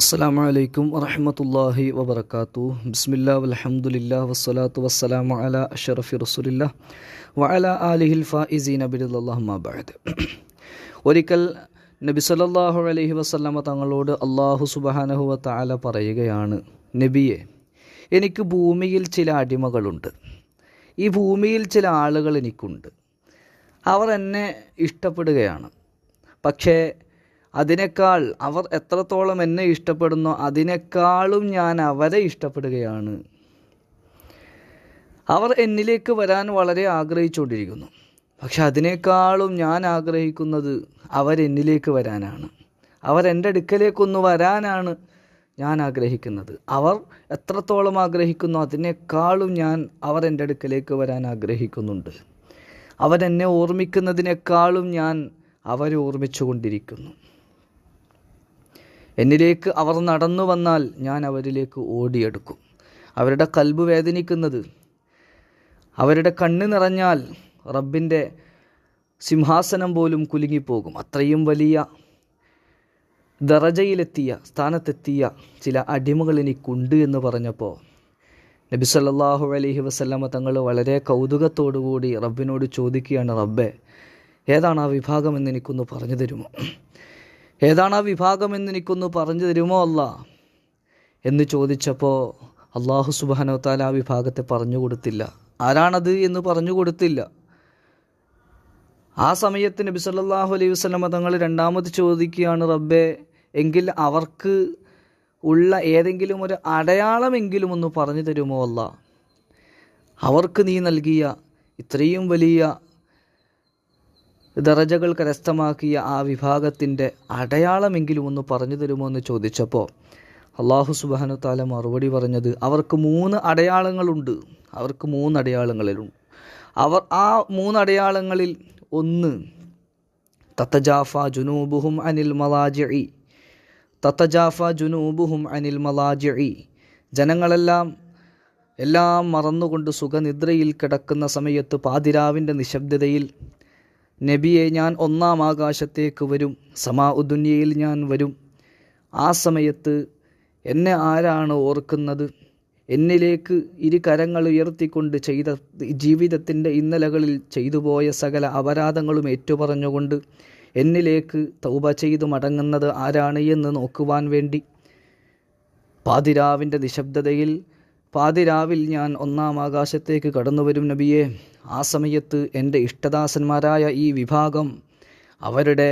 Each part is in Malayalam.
അസ്സലാമു അലൈക്കും വറഹ്മത്തുള്ളാഹി വബറകാതുഹു. ബിസ്മില്ലാ വൽഹംദുലില്ലാ വസ്സലാത്തു വസ്സലാമു അലാ അഷ്റഫി റസൂലില്ലാ വഅലാ ആലിഹിൽ ഫായിസീന ബിറളില്ലാഹി അമ്മാ ബഅദ്. ഒരിക്കൽ നബി സല്ലല്ലാഹു അലൈഹി വസല്ലമ തങ്ങളോട് അല്ലാഹു സുബ്ഹാനഹു വ തആല പറയുകയാണ്, നബിയെ, എനിക്ക് ഭൂമിയിൽ ചില അടിമകളുണ്ട്. ഈ ഭൂമിയിൽ ചില ആളുകൾ എനിക്കുണ്ട്. അവർ എന്നെ ഇഷ്ടപ്പെടുകയാണ്. പക്ഷേ അതിനേക്കാൾ അവർ എത്രത്തോളം എന്നെ ഇഷ്ടപ്പെടുന്നോ അതിനേക്കാളും ഞാൻ അവരെ ഇഷ്ടപ്പെടുകയാണ്. അവർ എന്നിലേക്ക് വരാൻ വളരെ ആഗ്രഹിച്ചുകൊണ്ടിരിക്കുന്നു. പക്ഷെ അതിനേക്കാളും ഞാൻ ആഗ്രഹിക്കുന്നത് അവരെന്നിലേക്ക് വരാനാണ്. അവരെൻ്റെ അടുക്കലേക്കൊന്ന് വരാനാണ് ഞാൻ ആഗ്രഹിക്കുന്നത്. അവർ എത്രത്തോളം ആഗ്രഹിക്കുന്നോ അതിനേക്കാളും ഞാൻ അവർ എൻ്റെ അടുക്കലേക്ക് വരാൻ ആഗ്രഹിക്കുന്നുണ്ട്. അവരെന്നെ ഓർമ്മിക്കുന്നതിനേക്കാളും ഞാൻ അവരെ ഓർമ്മിച്ചു കൊണ്ടിരിക്കുന്നു. എന്നിലേക്ക് അവർ നടന്നു വന്നാൽ ഞാൻ അവരിലേക്ക് ഓടിയെടുക്കും. അവരുടെ കൽബ് വേദനിക്കുന്നത്, അവരുടെ കണ്ണ് നിറഞ്ഞാൽ റബ്ബിൻ്റെ സിംഹാസനം പോലും കുലുങ്ങിപ്പോകും. അത്രയും വലിയ ദറജയിലെത്തിയ സ്ഥാനത്തെത്തിയ ചില അടിമകൾ എനിക്കുണ്ട് എന്ന് പറഞ്ഞപ്പോൾ നബി സല്ലല്ലാഹു അലൈഹി വസല്ലമ തങ്ങൾ വളരെ കൗതുകത്തോടുകൂടി റബ്ബിനോട് ചോദിക്കുകയാണ്, റബ്ബേ, ഏതാണ് ആ വിഭാഗം എന്ന് എനിക്കൊന്ന് പറഞ്ഞു തരുമോ? ഏതാണ് ആ വിഭാഗം എന്ന് എനിക്കൊന്ന് പറഞ്ഞു തരുമോ അല്ലാ എന്ന് ചോദിച്ചപ്പോൾ അല്ലാഹു സുബ്ഹാനഹു വ തആല ആ വിഭാഗത്തെ പറഞ്ഞു കൊടുത്തില്ല. ആരാണത് എന്ന് പറഞ്ഞു കൊടുത്തില്ല. ആ സമയത്ത് നബി സല്ലല്ലാഹു അലൈഹി വസല്ലമ തങ്ങൾ രണ്ടാമത് ചോദിക്കുകയാണ്, റബ്ബേ, എങ്കിൽ അവർക്ക് ഉള്ള ഏതെങ്കിലും ഒരു അടയാളമെങ്കിലും ഒന്ന് പറഞ്ഞു തരുമോ അല്ലാ? അവർക്ക് നീ നൽകിയ ഇത്രയും വലിയ ദറജകൾ കരസ്ഥമാക്കിയ ആ വിഭാഗത്തിൻ്റെ അടയാളമെങ്കിലും ഒന്ന് പറഞ്ഞു തരുമോ എന്ന് ചോദിച്ചപ്പോൾ അല്ലാഹു സുബ്ഹാനഹു വ തആല മറുപടി പറഞ്ഞത്, അവർക്ക് 3 അടയാളങ്ങളുണ്ട്. അവർക്ക് 3 അടയാളങ്ങളിലുണ്ട്. അവർ ആ 3 അടയാളങ്ങളിൽ ഒന്ന്, തതജാഫ ജുനൂബുഹും അനിൽ മലാജിഇ. തതജാഫ ജുനൂബുഹും അനിൽ മലാജിഇ. ജനങ്ങളെല്ലാം മറന്നുകൊണ്ട് സുഖനിദ്രയിൽ കിടക്കുന്ന സമയത്ത് പാതിരാവിൻ്റെ നിശബ്ദതയിൽ, നബിയെ, ഞാൻ 1-ാം ആകാശത്തേക്ക് വരും, സമാഉദ്ദുനിയയിൽ ഞാൻ വരും. ആ സമയത്ത് എന്നെ ആരാണ് ഓർക്കുന്നത്? എന്നിലേക്ക് 2 കരങ്ങൾ ഉയർത്തിക്കൊണ്ട് ചെയ്ത ജീവിതത്തിൻ്റെ ഇന്നലകളിൽ ചെയ്തുപോയ സകല അപരാധങ്ങളും ഏറ്റുപറഞ്ഞുകൊണ്ട് എന്നിലേക്ക് തൗബ ചെയ്തു മടങ്ങുന്നത് ആരാണ് എന്ന് നോക്കുവാൻ വേണ്ടി പാതിരാവിൻ്റെ നിശബ്ദതയിൽ പാതിരാവിൽ ഞാൻ 1-ാം ആകാശത്തേക്ക് കടന്നു വരും നബിയെ. ആ സമയത്ത് എൻ്റെ ഇഷ്ടദാസന്മാരായ ഈ വിഭാഗം അവരുടെ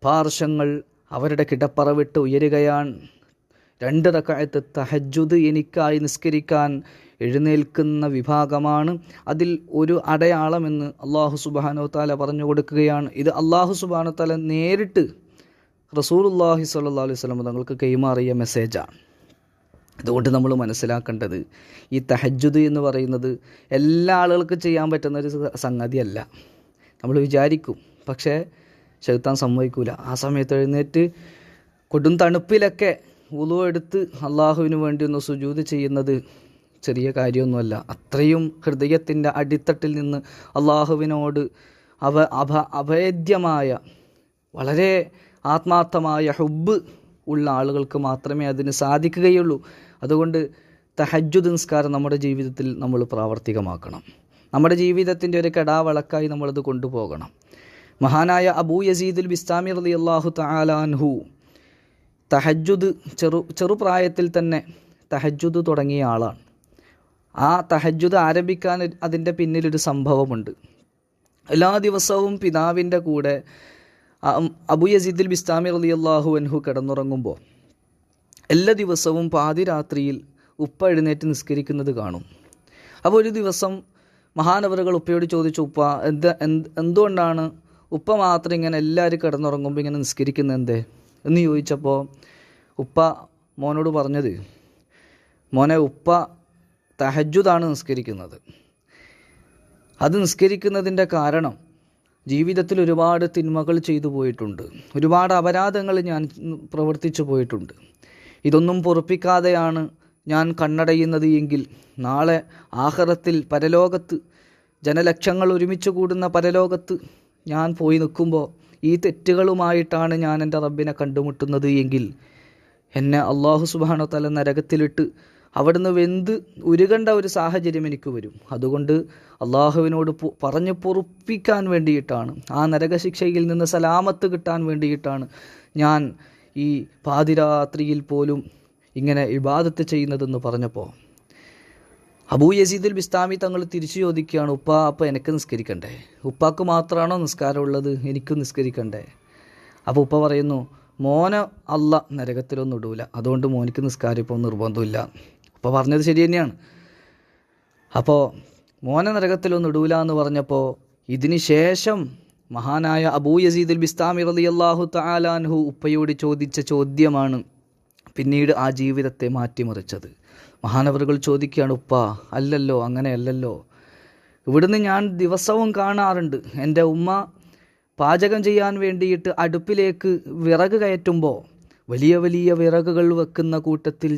പാർശ്വങ്ങൾ അവരുടെ കിടപ്പറ വിട്ട് ഉയരുകയാണ്. 2 റക്അത്ത് തഹജ്ജുദ് എനിക്കായി നിസ്കരിക്കാൻ എഴുന്നേൽക്കുന്ന വിഭാഗമാണ്. അതിൽ ഒരു അടയാളമെന്ന് അല്ലാഹു സുബ്ഹാനഹു വ തആല പറഞ്ഞു കൊടുക്കുകയാണ്. ഇത് അല്ലാഹു സുബ്ഹാനഹു വ തആല നേരിട്ട് റസൂലുള്ളാഹി സ്വല്ലല്ലാഹു അലൈഹി വസല്ലം തങ്ങൾക്ക് കൈമാറിയ മെസ്സേജാണ്. അതുകൊണ്ട് നമ്മൾ മനസ്സിലാക്കേണ്ടത്, ഈ തഹജ്ജുദ് എന്ന് പറയുന്നത് എല്ലാ ആളുകൾക്കും ചെയ്യാൻ പറ്റുന്നൊരു സംഗതിയല്ല. നമ്മൾ വിചാരിക്കും, പക്ഷേ ശൈത്താൻ സമ്മതിക്കൂല. ആ സമയത്ത് എഴുന്നേറ്റ് കൊടും തണുപ്പിലൊക്കെ വുളു എടുത്ത് അള്ളാഹുവിന് വേണ്ടി ഒന്ന് സുജൂദ് ചെയ്യുന്നത് ചെറിയ കാര്യമൊന്നുമല്ല. അത്രയും ഹൃദയത്തിൻ്റെ അടിത്തട്ടിൽ നിന്ന് അള്ളാഹുവിനോട് അഭേദ്യമായ വളരെ ആത്മാർത്ഥമായ ഹുബ്ബ് ഉള്ള ആളുകൾക്ക് മാത്രമേ അതിന് സാധിക്കുകയുള്ളൂ. അതുകൊണ്ട് തഹജ്ജുദ് നിസ്കാരം നമ്മുടെ ജീവിതത്തിൽ നമ്മൾ പ്രാവർത്തികമാക്കണം. നമ്മുടെ ജീവിതത്തിൻ്റെ ഒരു കെടാവളക്കായി നമ്മളത് കൊണ്ടുപോകണം. മഹാനായ അബൂ യസീദുൽ ബിസ്താമി റളിയല്ലാഹു തആല അൻഹു തഹജ്ജുദ് ചെറുപ്രായത്തിൽ തന്നെ തഹജ്ജുദ് തുടങ്ങിയ ആളാണ്. ആ തഹജ്ജുദ് ആരംഭിക്കാൻ അതിൻ്റെ പിന്നിലൊരു സംഭവമുണ്ട്. എല്ലാ ദിവസവും പിതാവിൻ്റെ കൂടെ അബൂ യസീദുൽ ബിസ്താമി റളിയല്ലാഹു അൻഹു കിടന്നുറങ്ങുമ്പോൾ എല്ലാ ദിവസവും പാതിരാത്രിയിൽ ഉപ്പ എഴുന്നേറ്റ് നിസ്കരിക്കുന്നത് കാണും. അപ്പോൾ ഒരു ദിവസം മഹാനവറുകൾ ഉപ്പയോട് ചോദിച്ചു, ഉപ്പ, എന്തുകൊണ്ടാണ് ഉപ്പ മാത്രം ഇങ്ങനെ എല്ലാവരും കിടന്നുറങ്ങുമ്പോൾ ഇങ്ങനെ നിസ്കരിക്കുന്നത് എന്തേ എന്ന് ചോദിച്ചപ്പോൾ ഉപ്പ മോനോട് പറഞ്ഞത്, മോനെ, ഉപ്പ തഹജ്ജുദാണ് നിസ്കരിക്കുന്നത്. അത് നിസ്കരിക്കുന്നതിൻ്റെ കാരണം, ജീവിതത്തിൽ ഒരുപാട് തിന്മകൾ ചെയ്തു പോയിട്ടുണ്ട്, ഒരുപാട് അപരാധങ്ങൾ ഞാൻ പ്രവർത്തിച്ചു പോയിട്ടുണ്ട്. ഇതൊന്നും പൊറുപ്പിക്കാതെയാണ് ഞാൻ കണ്ണടയുന്നത് എങ്കിൽ നാളെ ആഖിറത്തിൽ പരലോകത്ത് ജനലക്ഷങ്ങൾ ഒരുമിച്ച് കൂടുന്ന പരലോകത്ത് ഞാൻ പോയി നിൽക്കുമ്പോൾ ഈ തെറ്റുകളുമായിട്ടാണ് ഞാൻ എൻ്റെ റബ്ബിനെ കണ്ടുമുട്ടുന്നത് എങ്കിൽ എന്നെ അള്ളാഹു സുബ്ഹാനഹു വ തആല നരകത്തിലിട്ട് അവിടുന്ന് വെന്ത് ഉരുകേണ്ട ഒരു സാഹചര്യം എനിക്ക് വരും. അതുകൊണ്ട് അള്ളാഹുവിനോട് പറഞ്ഞ് പൊറുപ്പിക്കാൻ വേണ്ടിയിട്ടാണ്, ആ നരകശിക്ഷയിൽ നിന്ന് സലാമത്ത് കിട്ടാൻ വേണ്ടിയിട്ടാണ് ഞാൻ ഈ പാതിരാത്രിയിൽ പോലും ഇങ്ങനെ ഇബാദത്ത് ചെയ്യുന്നതെന്ന് പറഞ്ഞപ്പോൾ അബൂ യസീദുൽ ബിസ്താമി തങ്ങൾ തിരിച്ചു ചോദിക്കുകയാണ്, ഉപ്പാ അപ്പോൾ എനിക്ക് നിസ്കരിക്കണ്ടേ? ഉപ്പാക്ക് മാത്രമാണോ നിസ്കാരമുള്ളത്? എനിക്കും നിസ്കരിക്കണ്ടേ? അപ്പോൾ ഉപ്പ പറയുന്നു, മോനെ അല്ല നരകത്തിലൊന്നും ഇടൂല, അതുകൊണ്ട് മോനിക്ക് നിസ്കാരം ഇപ്പോൾ നിർബന്ധമില്ല. ഉപ്പ പറഞ്ഞത് ശരി തന്നെയാണ്. അപ്പോൾ മോനെ നരകത്തിലൊന്നും ഇടൂല എന്ന് പറഞ്ഞപ്പോൾ ഇതിന് ശേഷം മഹാനായ അബൂ യസീദുൽ ബിസ്താമി റളിയല്ലാഹു തആല അൻഹു ഉപ്പയോട് ചോദിച്ച ചോദ്യമാണ് പിന്നീട് ആ ജീവിതത്തെ മാറ്റിമറിച്ചത്. മഹാനവറുകൾ ചോദിക്കുകയാണ്, ഉപ്പ അല്ലല്ലോ, അങ്ങനെയല്ലല്ലോ, ഇവിടുന്ന് ഞാൻ ദിവസവും കാണാറുണ്ട് എൻ്റെ ഉമ്മ പാചകം ചെയ്യാൻ വേണ്ടിയിട്ട് അടുപ്പിലേക്ക് വിറക് കയറ്റുമ്പോൾ വലിയ വലിയ വിറകുകൾ വെക്കുന്ന കൂട്ടത്തിൽ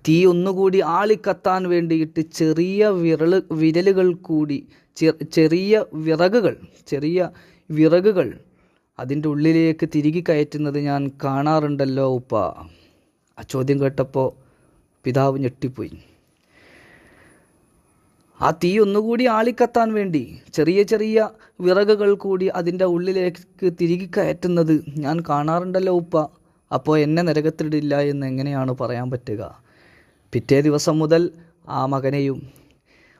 തീ ഒന്നുകൂടി ആളിക്കത്താൻ വേണ്ടിയിട്ട് ചെറിയ വിരലുകൾ കൂടി ചെറിയ വിറകുകൾ അതിൻ്റെ ഉള്ളിലേക്ക് തിരികെ കയറ്റുന്നത് ഞാൻ കാണാറുണ്ടല്ലോ ഉപ്പ. ആ ചോദ്യം കേട്ടപ്പോൾ പിതാവ് ഞെട്ടിപ്പോയി. ആ തീ ഒന്നുകൂടി ആളിക്കത്താൻ വേണ്ടി ചെറിയ ചെറിയ വിറകുകൾ കൂടി അതിൻ്റെ ഉള്ളിലേക്ക് തിരികെ കയറ്റുന്നത് ഞാൻ കാണാറുണ്ടല്ലോ ഉപ്പ, അപ്പോൾ എന്നെ നരകത്തിലിടില്ല എന്ന് എങ്ങനെയാണ് പറയാൻ പറ്റുക? പിറ്റേ ദിവസം മുതൽ ആ മകനെയും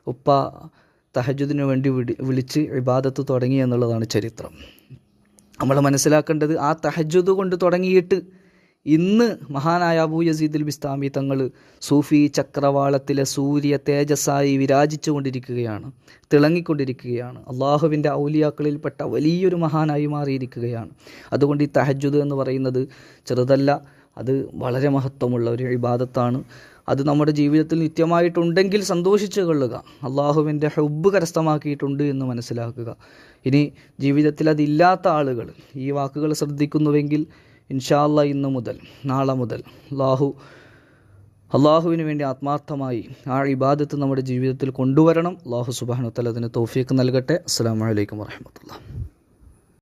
ഉപ്പ തഹജ്ജുദിന് വേണ്ടി വിളിച്ച് ഇബാദത്ത് തുടങ്ങി എന്നുള്ളതാണ് ചരിത്രം. നമ്മൾ മനസ്സിലാക്കേണ്ടത്, ആ തഹജ്ജുദ് കൊണ്ട് തുടങ്ങിയിട്ട് ഇന്ന് മഹാനായ അബൂ യസീദുൽ ബിസ്താമി തങ്ങൾ സൂഫി ചക്രവാളത്തിലെ സൂര്യ തേജസ്സായി വിരാജിച്ചു കൊണ്ടിരിക്കുകയാണ്, തിളങ്ങിക്കൊണ്ടിരിക്കുകയാണ്, അള്ളാഹുവിൻ്റെ ഔലിയാക്കളിൽപ്പെട്ട വലിയൊരു മഹാനായി മാറിയിരിക്കുകയാണ്. അതുകൊണ്ട് ഈ തഹജ്ജുദ് എന്ന് പറയുന്നത് ചെറുതല്ല, അത് വളരെ മഹത്വമുള്ള ഒരു ഇബാദത്താണ്. അത് നമ്മുടെ ജീവിതത്തിൽ നിത്യമായിട്ടുണ്ടെങ്കിൽ സന്തോഷിച്ചു കൊള്ളുക, അള്ളാഹുവിൻ്റെ ഹുബ്ബ് കരസ്ഥമാക്കിയിട്ടുണ്ട് എന്ന് മനസ്സിലാക്കുക. ഇനി ജീവിതത്തിൽ അതില്ലാത്ത ആളുകൾ ഈ വാക്കുകൾ ശ്രദ്ധിക്കുന്നുവെങ്കിൽ ഇൻഷാ അല്ലാഹ് ഇന്ന് മുതൽ നാളെ മുതൽ അള്ളാഹുവിന് വേണ്ടി ആത്മാർത്ഥമായി ആ ഇബാദത്ത് നമ്മുടെ ജീവിതത്തിൽ കൊണ്ടുവരണം. അള്ളാഹു സുബ്ഹാനഹു വ തആല അതിന് തൗഫീഖ് നൽകട്ടെ. അസ്സലാമു അലൈക്കും വറഹ്മത്തുള്ളാഹി.